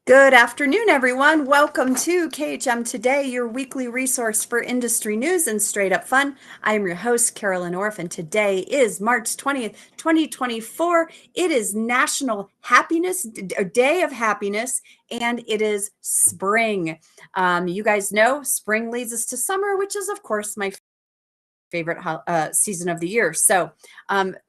Good afternoon, everyone. Welcome to KHM Today, your weekly resource for industry news and straight up fun. I am your host, Carolyn Orff, and today is March 20th, 2024. It is National Day of Happiness, and it is spring. You guys know spring leads us to summer, which is, of course, my favorite season of the year. So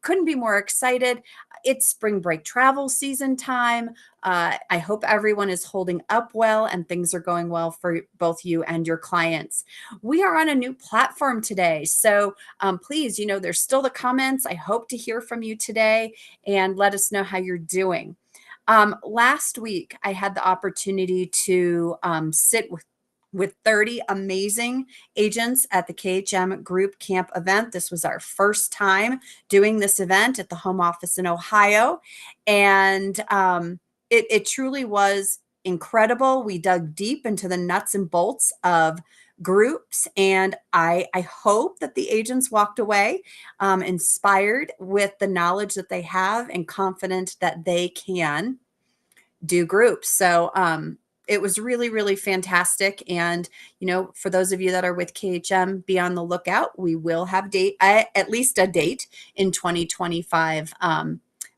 couldn't be more excited. It's spring break travel season time. I hope everyone is holding up well and things are going well for both you and your clients. We are on a new platform today. So please, there's still the comments. I hope to hear from you today and let us know how you're doing. Last week, I had the opportunity to sit with 30 amazing agents at the KHM Group Camp event. This was our first time doing this event at the home office in Ohio. And it truly was incredible. We dug deep into the nuts and bolts of groups. And I hope that the agents walked away inspired with the knowledge that they have and confident that they can do groups. So it was really, really fantastic. And, for those of you that are with KHM, be on the lookout. We will have at least a date in 2025.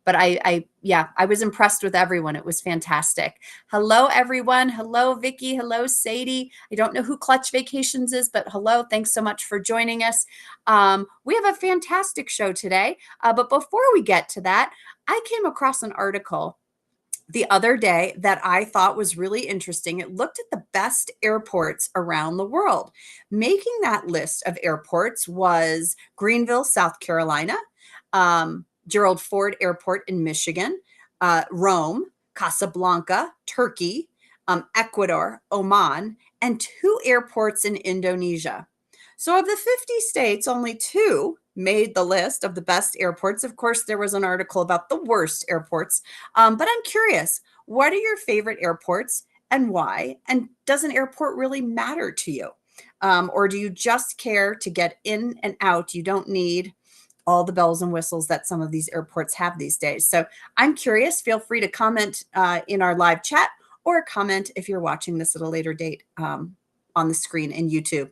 But I was impressed with everyone. It was fantastic. Hello, everyone. Hello, Vicky. Hello, Sadie. I don't know who Clutch Vacations is, but hello. Thanks so much for joining us. We have a fantastic show today. But before we get to that, I came across an article the other day that I thought was really interesting. It looked at the best airports around the world. Making that list of airports was Greenville, South Carolina, Gerald Ford Airport in Michigan, Rome, Casablanca, Turkey, Ecuador, Oman, and 2 airports in Indonesia. So of the 50 states, only 2 made the list of the best airports. Of course, there was an article about the worst airports, but I'm curious, what are your favorite airports and why? And does an airport really matter to you? Or do you just care to get in and out? You don't need all the bells and whistles that some of these airports have these days. So I'm curious. Feel free to comment in our live chat or comment if you're watching this at a later date on the screen in YouTube.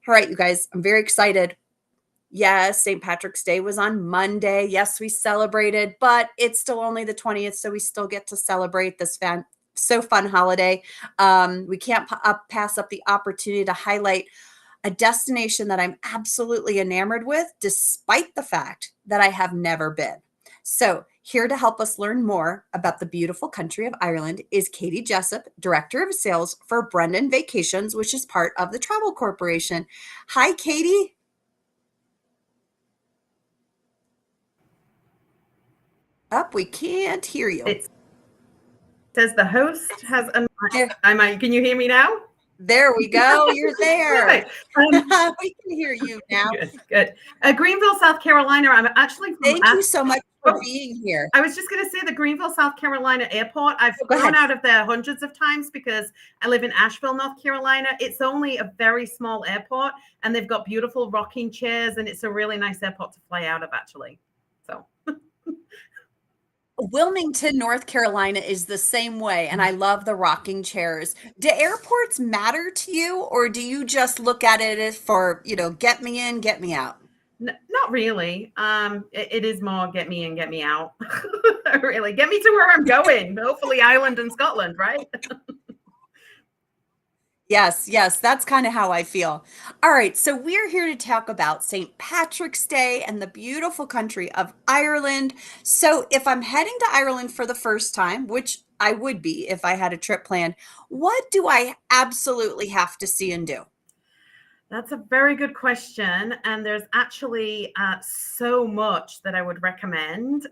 All right, you guys, I'm very excited. Yes, St. Patrick's Day was on Monday. Yes, we celebrated, but it's still only the 20th, so we still get to celebrate this so fun holiday. We can't pass up the opportunity to highlight a destination that I'm absolutely enamored with, despite the fact that I have never been. So here to help us learn more about the beautiful country of Ireland is Katie Jessup, Director of Sales for Brendan Vacations, which is part of the Travel Corporation. Hi, Katie. Up, we can't hear you. It says the host has a mic. Can you hear me now? There we go. You're there. We can hear you now. Good. Greenville, South Carolina. I'm actually from Thank you so much for being here. I was just going to say the Greenville, South Carolina airport. I've flown out of there hundreds of times because I live in Asheville, North Carolina. It's only a very small airport, and they've got beautiful rocking chairs, and it's a really nice airport to fly out of, actually. So. Wilmington, North Carolina is the same way, and I love the rocking chairs. Do airports matter to you, or do you just look at it as for, get me in, get me out? Not really. It is more get me in, get me out. Really, get me to where I'm going. Hopefully Ireland and Scotland, right? Yes, that's kind of how I feel. All right, so we're here to talk about St. Patrick's Day and the beautiful country of Ireland. So if I'm heading to Ireland for the first time, which I would be if I had a trip planned, what do I absolutely have to see and do? That's a very good question. And there's actually so much that I would recommend.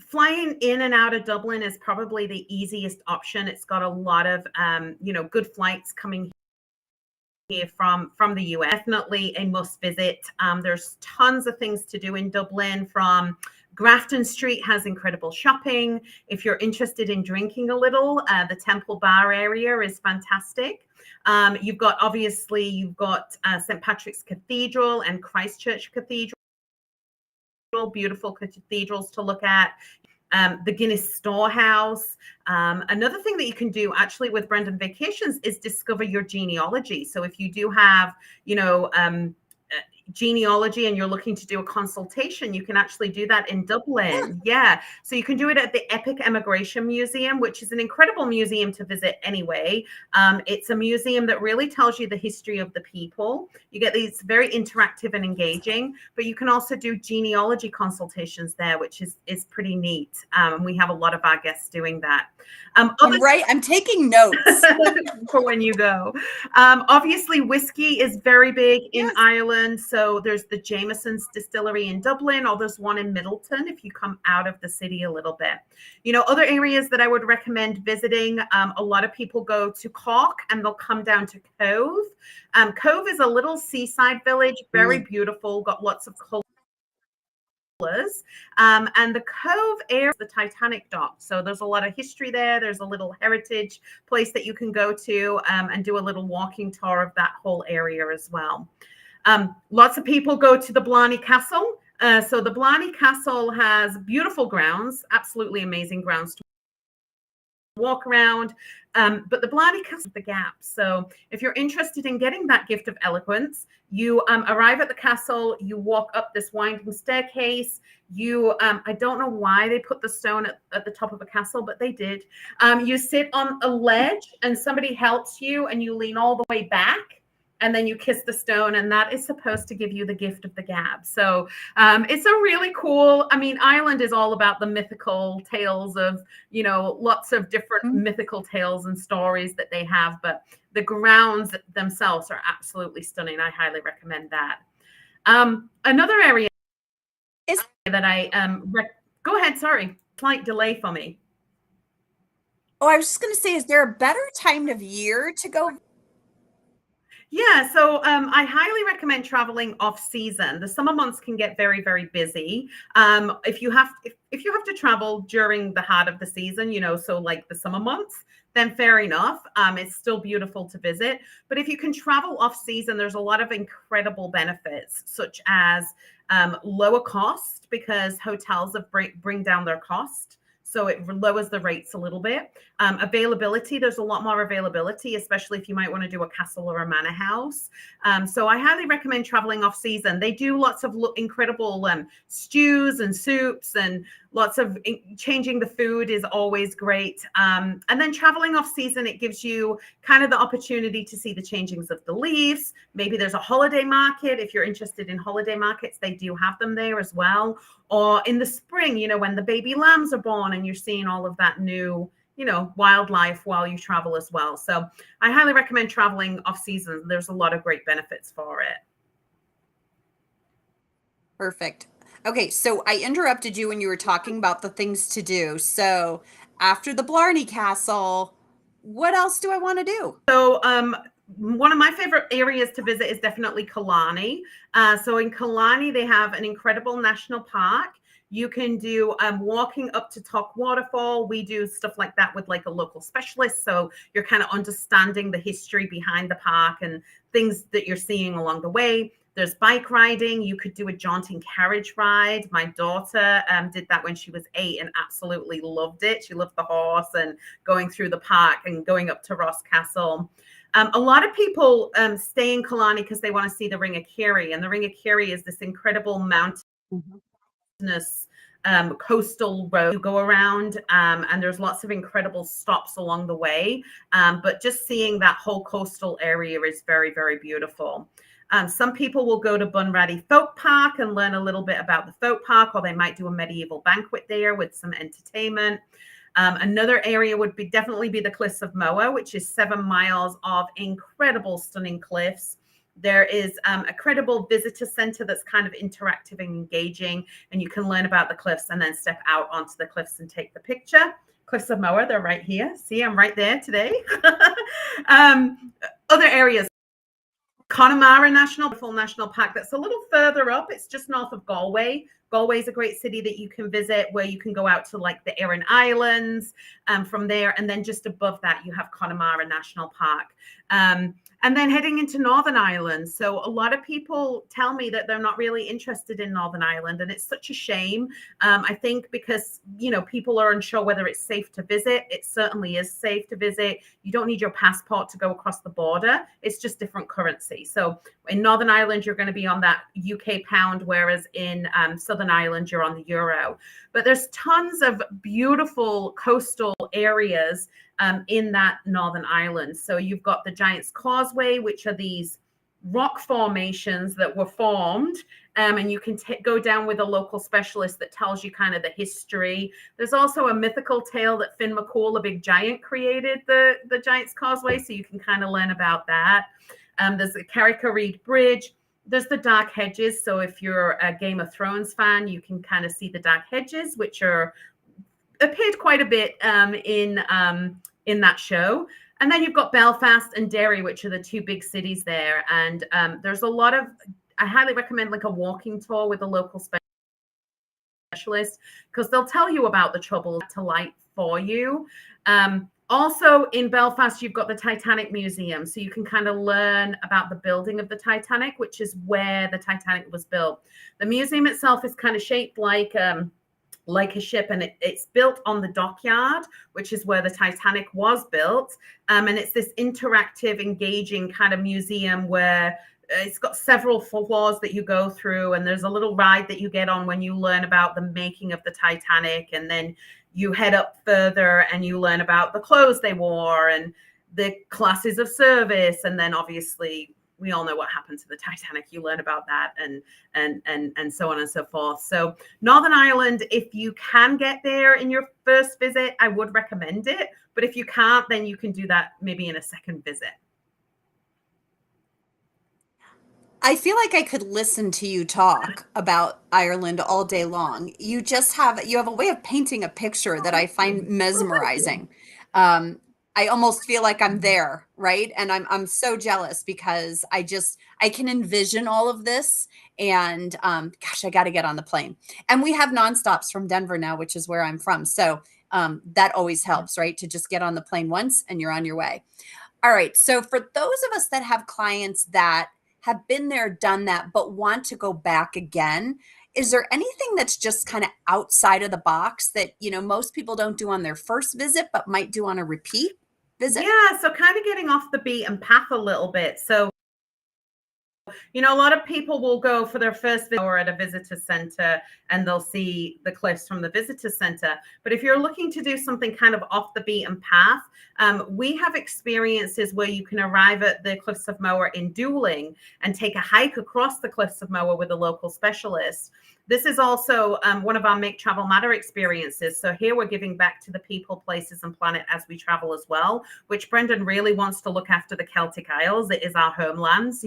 Flying in and out of Dublin is probably the easiest option. It's got a lot of, good flights coming here from the US. Definitely a must visit. There's tons of things to do in Dublin. From Grafton Street has incredible shopping. If you're interested in drinking a little, the Temple Bar area is fantastic. You've got St. Patrick's Cathedral and Christchurch Cathedral. Beautiful cathedrals to look at. the Guinness Storehouse. Another thing that you can do actually with Brendan Vacations is discover your genealogy. So if you do have, genealogy and you're looking to do a consultation, you can actually do that in Dublin. Yeah. So you can do it at the Epic Emigration Museum, which is an incredible museum to visit anyway. It's a museum that really tells you the history of the people. You get these very interactive and engaging, but you can also do genealogy consultations there, which is pretty neat. We have a lot of our guests doing that. I'm taking notes for when you go. Obviously, whiskey is very big in Ireland. So there's the Jameson's distillery in Dublin, or there's one in Middleton if you come out of the city a little bit. Other areas that I would recommend visiting, a lot of people go to Cork and they'll come down to Cove. Cove is a little seaside village, very beautiful, got lots of colors. And the Cove area is the Titanic dock. So there's a lot of history there. There's a little heritage place that you can go to and do a little walking tour of that whole area as well. Lots of people go to the Blarney Castle. So the Blarney Castle has beautiful grounds, absolutely amazing grounds to walk around. But the Blarney Castle is the gap. So if you're interested in getting that gift of eloquence, you arrive at the castle, you walk up this winding staircase. I don't know why they put the stone at the top of a castle, but they did. You sit on a ledge and somebody helps you and you lean all the way back. And then you kiss the stone, and that is supposed to give you the gift of the gab. So it's a really cool, Ireland is all about the mythical tales of, lots of different mythical tales and stories that they have, but the grounds themselves are absolutely stunning. I highly recommend that. Another area that I, go ahead, sorry, slight delay for me. Oh, I was just going to say, is there a better time of year to go? Yeah, so I highly recommend traveling off season. The summer months can get very, very busy. If you have to travel during the heart of the season, so like the summer months, then fair enough. It's still beautiful to visit. But if you can travel off season, there's a lot of incredible benefits, such as lower cost because hotels have bring down their cost. So it lowers the rates a little bit. Availability, there's a lot more availability, especially if you might want to do a castle or a manor house. So I highly recommend traveling off season. They do lots of incredible stews and soups, and lots of changing the food is always great. And then traveling off season, it gives you kind of the opportunity to see the changings of the leaves. Maybe there's a holiday market. If you're interested in holiday markets, they do have them there as well. Or in the spring, when the baby lambs are born and you're seeing all of that new, wildlife while you travel as well. So I highly recommend traveling off season. There's a lot of great benefits for it. Perfect. Okay, so I interrupted you when you were talking about the things to do. So after the Blarney Castle, what else do I want to do? So one of my favorite areas to visit is definitely Killarney. So in Killarney, they have an incredible national park. You can do walking up to Tock Waterfall. We do stuff like that with like a local specialist. So you're kind of understanding the history behind the park and things that you're seeing along the way. There's bike riding. You could do a jaunting carriage ride. My daughter did that when she was 8 and absolutely loved it. She loved the horse and going through the park and going up to Ross Castle. A lot of people stay in Killarney because they want to see the Ring of Kerry. And the Ring of Kerry is this incredible mountainous coastal road you go around, and there's lots of incredible stops along the way. But just seeing that whole coastal area is very, very beautiful. Some people will go to Bunratty Folk Park and learn a little bit about the folk park, or they might do a medieval banquet there with some entertainment. Another area would definitely be the Cliffs of Moher, which is 7 miles of incredible, stunning cliffs. There is a credible visitor center that's kind of interactive and engaging, and you can learn about the cliffs and then step out onto the cliffs and take the picture. Cliffs of Moher, they're right here. See, I'm right there today. Other areas. Connemara National Park, that's a little further up. It's just north of Galway. Galway is a great city that you can visit, where you can go out to like the Aran Islands from there. And then just above that, you have Connemara National Park. And then heading into Northern Ireland. So a lot of people tell me that they're not really interested in Northern Ireland, and it's such a shame. I think because, people are unsure whether it's safe to visit. It certainly is safe to visit. You don't need your passport to go across the border. It's just different currency. So in Northern Ireland, you're going to be on that UK pound, whereas in Southern Ireland, you're on the euro. But there's tons of beautiful coastal areas in that Northern Ireland. So you've got the Giant's Causeway, which are these rock formations that were formed, and you can go down with a local specialist that tells you kind of the history. There's also a mythical tale that Finn McCool, a big giant, created the Giant's Causeway, so you can kind of learn about that. There's the Carrick-a-Reid Bridge. There's the Dark Hedges. So if you're a Game of Thrones fan, you can kind of see the Dark Hedges, which appeared quite a bit in that show. And then you've got Belfast and Derry, which are the two big cities there. And there's a lot of, I highly recommend like a walking tour with a local specialist, because they'll tell you about the troubles to light for you. Also in Belfast, you've got the Titanic Museum. So you can kind of learn about the building of the Titanic, which is where the Titanic was built. The museum itself is kind of shaped like a ship, and it's built on the dockyard, which is where the Titanic was built. And it's this interactive, engaging kind of museum where it's got several floors that you go through, and there's a little ride that you get on when you learn about the making of the Titanic. And then you head up further and you learn about the clothes they wore and the classes of service. And then obviously we all know what happened to the Titanic. You learn about that and so on and so forth. So Northern Ireland, if you can get there in your first visit, I would recommend it. But if you can't, then you can do that maybe in a second visit. I feel like I could listen to you talk about Ireland all day long. You have a way of painting a picture that I find mesmerizing. I almost feel like I'm there, right? And I'm so jealous because I can envision all of this. And gosh, I got to get on the plane. And we have nonstops from Denver now, which is where I'm from. So that always helps, right? To just get on the plane once and you're on your way. All right. So for those of us that have clients that have been there, done that, but want to go back again, is there anything that's just kind of outside of the box that, most people don't do on their first visit, but might do on a repeat visit? Yeah. So kind of getting off the beaten path a little bit. So, a lot of people will go for their first visit or at a visitor center, and they'll see the cliffs from the visitor center. But if you're looking to do something kind of off the beaten path, we have experiences where you can arrive at the Cliffs of Moher in Dooling and take a hike across the Cliffs of Moher with a local specialist. This is also one of our Make Travel Matter experiences. So here we're giving back to the people, places, and planet as we travel as well, which Brendan really wants to look after the Celtic Isles. It is our homelands,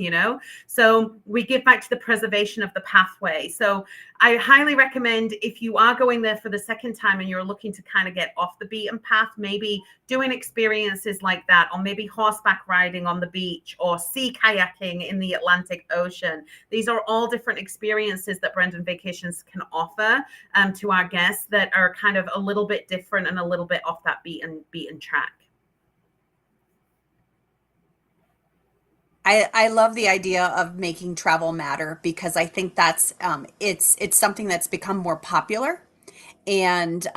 So we give back to the preservation of the pathway. So I highly recommend, if you are going there for the second time and you're looking to kind of get off the beaten path, maybe doing experiences like that, or maybe horseback riding on the beach, or sea kayaking in the Atlantic Ocean. These are all different experiences that Brendan Vacations can offer to our guests that are kind of a little bit different and a little bit off that beaten track. I love the idea of making travel matter, because I think that's it's something that's become more popular, and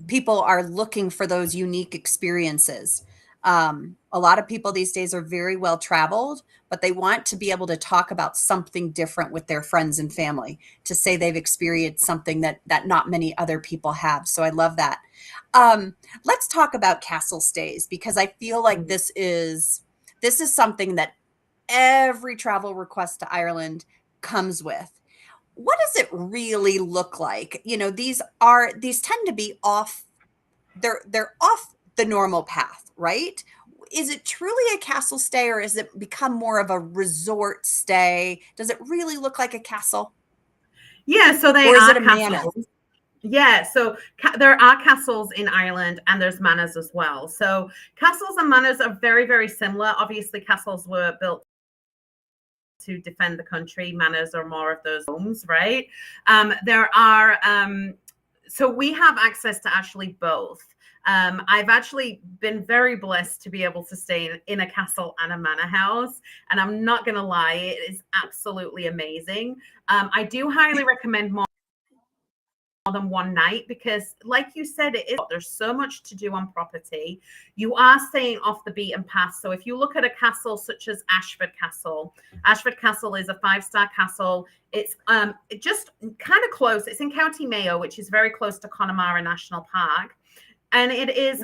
people are looking for those unique experiences. A lot of people these days are very well traveled, but they want to be able to talk about something different with their friends and family, to say they've experienced something that not many other people have. So I love that. Let's talk about castle stays, because I feel like this is something that every travel request to Ireland comes with. What does it really look like? These tend to be off, they're off the normal path, right? Is it truly a castle stay, or is it become more of a resort stay? Does it really look like a castle? Yeah, so they Or is are it a manor? castles. Yeah, so there are castles in Ireland, and there's manors as well. So castles and manors are very, very similar. Obviously, castles were built to defend the country. Manors are more of those homes, right? So we have access to actually both. I've actually been very blessed to be able to stay in a castle and a manor house. And I'm not going to lie, it is absolutely amazing. I do highly recommend more than one night because, like you said, there's so much to do on property. You are staying off the beaten path. So if you look at a castle such as Ashford Castle is a 5-star castle. It's just kind of close. It's in County Mayo, which is very close to Connemara National Park, and it is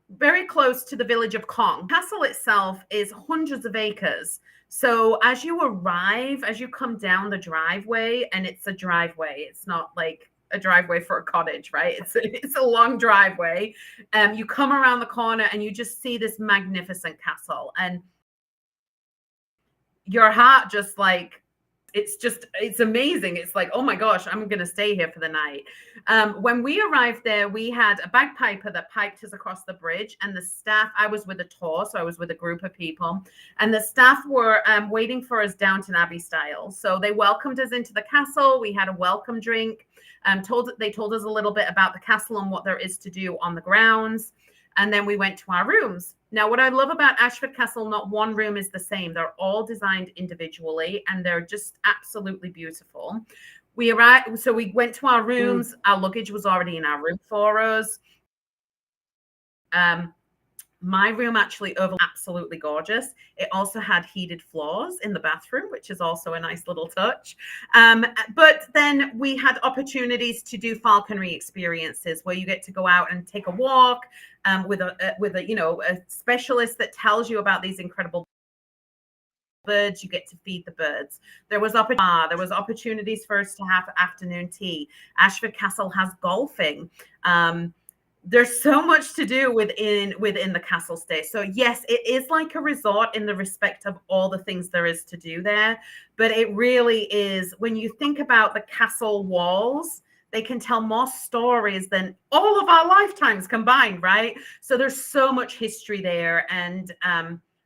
very close to the village of Cong. Castle itself is hundreds of acres. So as you arrive, as you come down the driveway, and it's a driveway, it's not like a driveway for a cottage, right? It's a long driveway. You come around the corner and you just see this magnificent castle, and your heart just like, it's amazing. It's like, oh my gosh, I'm going to stay here for the night. When we arrived there, we had a bagpiper that piped us across the bridge, and the staff, I was with a tour, so I was with a group of people, and the staff were waiting for us Downton Abbey style. So they welcomed us into the castle. We had a welcome drink. They told us a little bit about the castle and what there is to do on the grounds. And then we went to our rooms. Now, what I love about Ashford Castle, not one room is the same. They're all designed individually, and they're just absolutely beautiful. We arrived, so we went to our rooms. Our luggage was already in our room for us. My room actually absolutely gorgeous. It also had heated floors in the bathroom, which is also a nice little touch. But then we had opportunities to do falconry experiences where you get to go out and take a walk with a specialist that tells you about these incredible birds. You get to feed the birds. There was opportunities for us to have afternoon tea. Ashford Castle has golfing. There's so much to do within the castle stay. So yes, it is like a resort in the respect of all the things there is to do there. But it really is, when you think about the castle walls, they can tell more stories than all of our lifetimes combined, right? So there's so much history there, and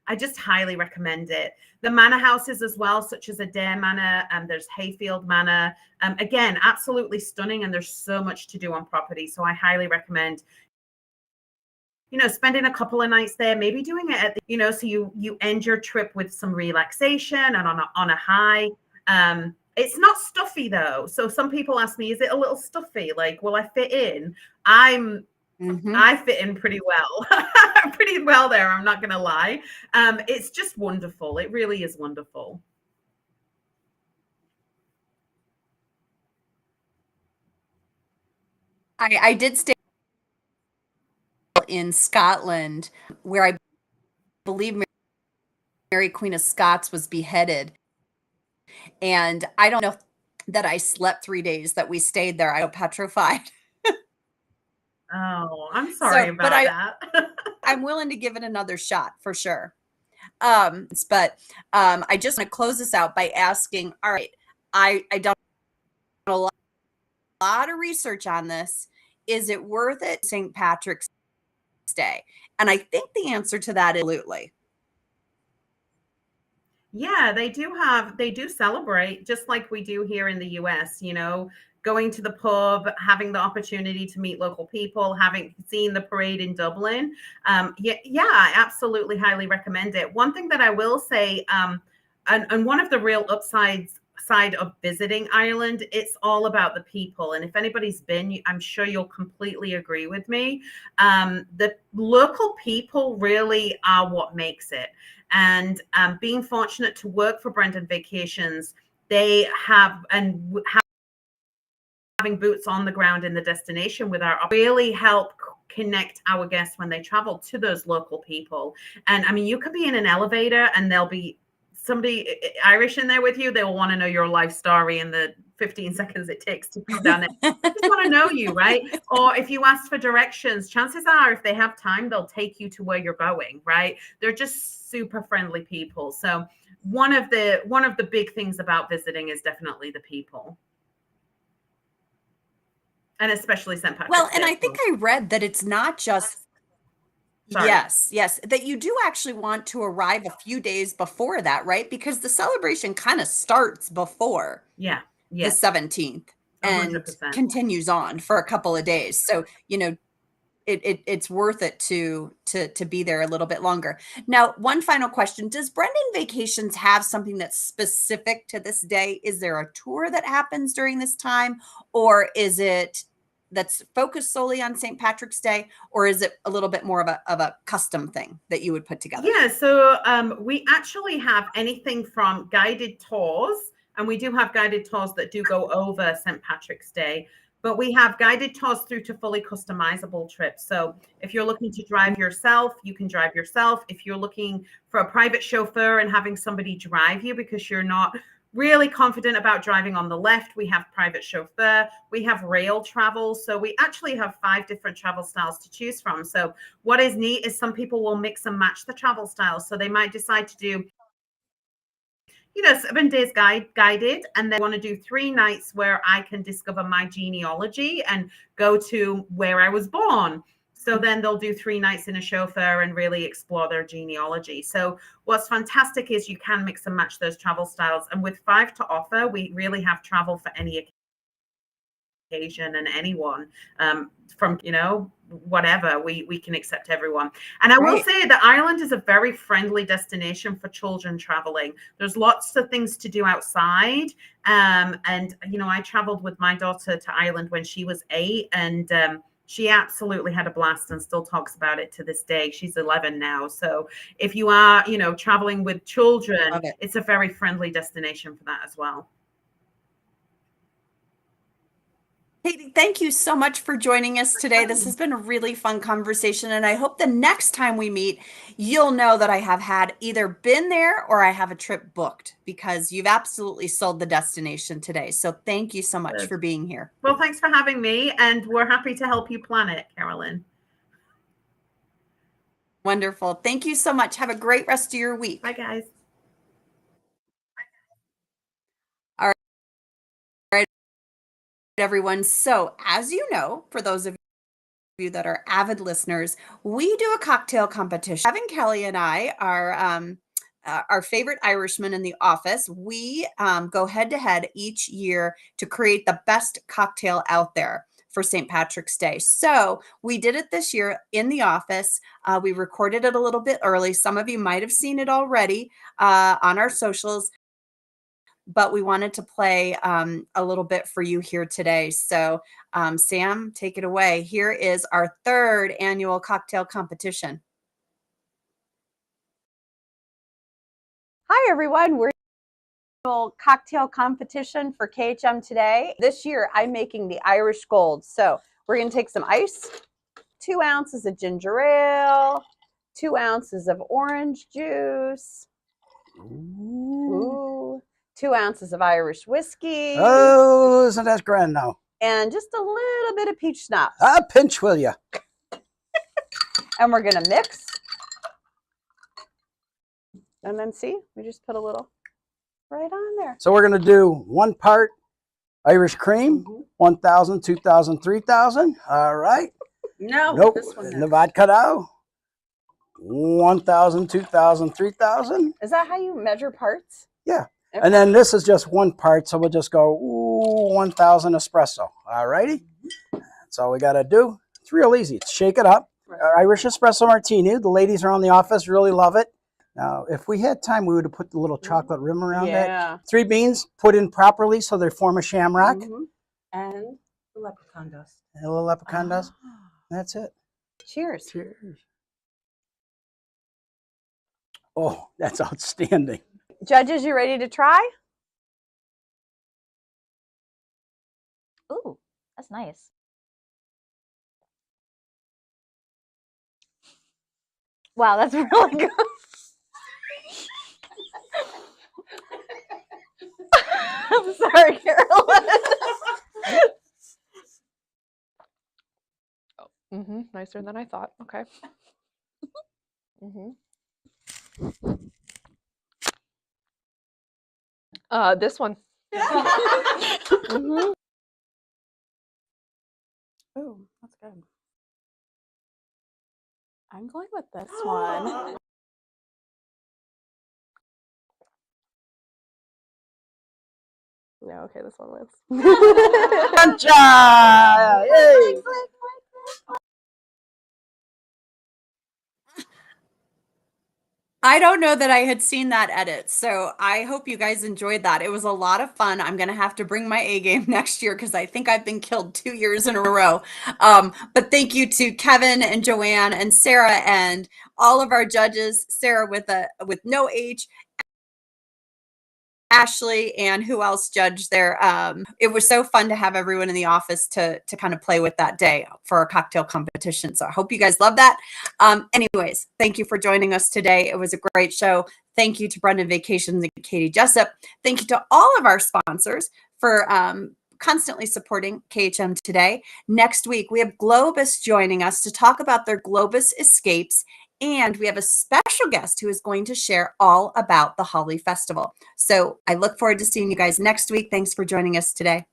I just highly recommend it. The manor houses as well, such as Adair Manor, and there's Hayfield Manor. Again, absolutely stunning, and there's so much to do on property. So I highly recommend, spending a couple of nights there, maybe doing it at so you end your trip with some relaxation and on a high. It's not stuffy though. So some people ask me, is it a little stuffy? Like, will I fit in? I fit in pretty well there. I'm not going to lie. It's just wonderful. It really is wonderful. I did stay in Scotland, where I believe Mary Queen of Scots was beheaded. And I don't know that I slept 3 days that we stayed there. I got petrified. Oh, I'm sorry about that. I'm willing to give it another shot for sure. But I just want to close this out by asking, all right, I done a lot of research on this. Is it worth it, St. Patrick's Day? And I think the answer to that is absolutely. Yeah, they do celebrate just like we do here in the US, going to the pub, having the opportunity to meet local people, seen the parade in Dublin. I absolutely highly recommend it. One thing that I will say, and one of the real side of visiting Ireland, it's all about the people. And if anybody's been, I'm sure you'll completely agree with me. The local people really are what makes it. And being fortunate to work for Brendan Vacations, they have, and having boots on the ground in the destination with our really help connect our guests when they travel to those local people. And I mean, you could be in an elevator and there'll be somebody Irish in there with you. They'll want to know your life story in the 15 seconds it takes to come down there. They just want to know you, right? Or if you ask for directions, chances are if they have time, they'll take you to where you're going, right? They're just super friendly people. So one of the big things about visiting is definitely the people. And especially St. Patrick's Day. Well, and I think I read that it's not just Sorry. Yes, that you do actually want to arrive a few days before that, right? Because the celebration kind of starts before the 17th. and 100%. continues on for a couple of days. So, you know, it's worth it to be there a little bit longer. Now, one final question. Does Brendan Vacations have something that's specific to this day? Is there a tour that happens during this time, or is it that's focused solely on St. Patrick's Day, or is it a little bit more of a custom thing that you would put together? Yeah, so we actually have anything from guided tours, and we do have guided tours that do go over St. Patrick's Day, but we have guided tours through to fully customizable trips. So if you're looking to drive yourself, you can drive yourself. If you're looking for a private chauffeur and having somebody drive you because you're not really confident about driving on the left, we have private chauffeur, we have rail travel. So we actually have 5 different travel styles to choose from. So what is neat is some people will mix and match the travel styles. So they might decide to do, you know, 7 days guided, and they want to do 3 nights where I can discover my genealogy and go to where I was born. So then they'll do 3 nights in a chauffeur and really explore their genealogy. So what's fantastic is you can mix and match those travel styles. And with 5 to offer, we really have travel for any occasion and anyone, from, you know, whatever, we can accept everyone. And I will say that Ireland is a very friendly destination for children traveling. There's lots of things to do outside. And, you know, I traveled with my daughter to Ireland when she was 8, and she absolutely had a blast and still talks about it to this day. She's 11 now. So if you are, you know, traveling with children, it's a very friendly destination for that as well. Katie, thank you so much for joining us today. This has been a really fun conversation, and I hope the next time we meet, you'll know that I have had either been there or I have a trip booked, because you've absolutely sold the destination today. So thank you so much for being here. Well, thanks for having me, and we're happy to help you plan it, Carolyn. Wonderful. Thank you so much. Have a great rest of your week. Bye, guys. All right, everyone. So as you know, for those of you that are avid listeners, we do a cocktail competition. Kevin Kelly and I are our favorite Irishmen in the office. We go head to head each year to create the best cocktail out there for St. Patrick's Day. So we did it this year in the office. We recorded it a little bit early. Some of you might have seen it already on our socials, but we wanted to play a little bit for you here today. So Sam, take it away. Here is our 3rd annual cocktail competition. Hi, everyone. We're cocktail competition for KHM Today. This year, I'm making the Irish Gold. So we're going to take some ice, 2 ounces of ginger ale, 2 ounces of orange juice, 2 ounces of Irish whiskey. Oh, isn't that grand now? And just a little bit of peach schnapps. A pinch, will you? And we're going to mix. And then see, we just put a little right on there. So we're going to do 1 part Irish cream, 1,000, 2,000, 3,000. All right. No, nope. This one. The vodka now. 1,000, 2,000, 3,000. Is that how you measure parts? Yeah. Okay. And then this is just 1 part, so we'll just go 1,000 espresso. All righty. That's all we got to do. It's real easy. Shake it up. Irish espresso martini. The ladies around the office really love it. Now, if we had time, we would have put the little chocolate rim around it. 3 beans put in properly so they form a shamrock. And the leprechaun dust. And a little leprechaun dust. That's it. Cheers. Cheers. Oh, that's outstanding. Judges, you ready to try? Ooh, that's nice. Wow, that's really good. I'm sorry, Carolyn. Oh, nicer than I thought. Okay. This one. Oh, that's good. I'm going with this one. No, okay, this one wins. Sunshine! Yay! I don't know that I had seen that edit, so I hope you guys enjoyed that. It was a lot of fun. I'm going to have to bring my A game next year because I think I've been killed 2 years in a row. But thank you to Kevin and Joanne and Sarah and all of our judges. Sarah with no H, Ashley, and who else judged there. It was so fun to have everyone in the office to kind of play with that day for our cocktail competition. So I hope you guys love that. Anyways, thank you for joining us today. It was a great show. Thank you to Brendan Vacations and Katie Jessup. Thank you to all of our sponsors for constantly supporting KHM Today. Next week, we have Globus joining us to talk about their Globus escapes. And we have a special guest who is going to share all about the Holi Festival. So I look forward to seeing you guys next week. Thanks for joining us today.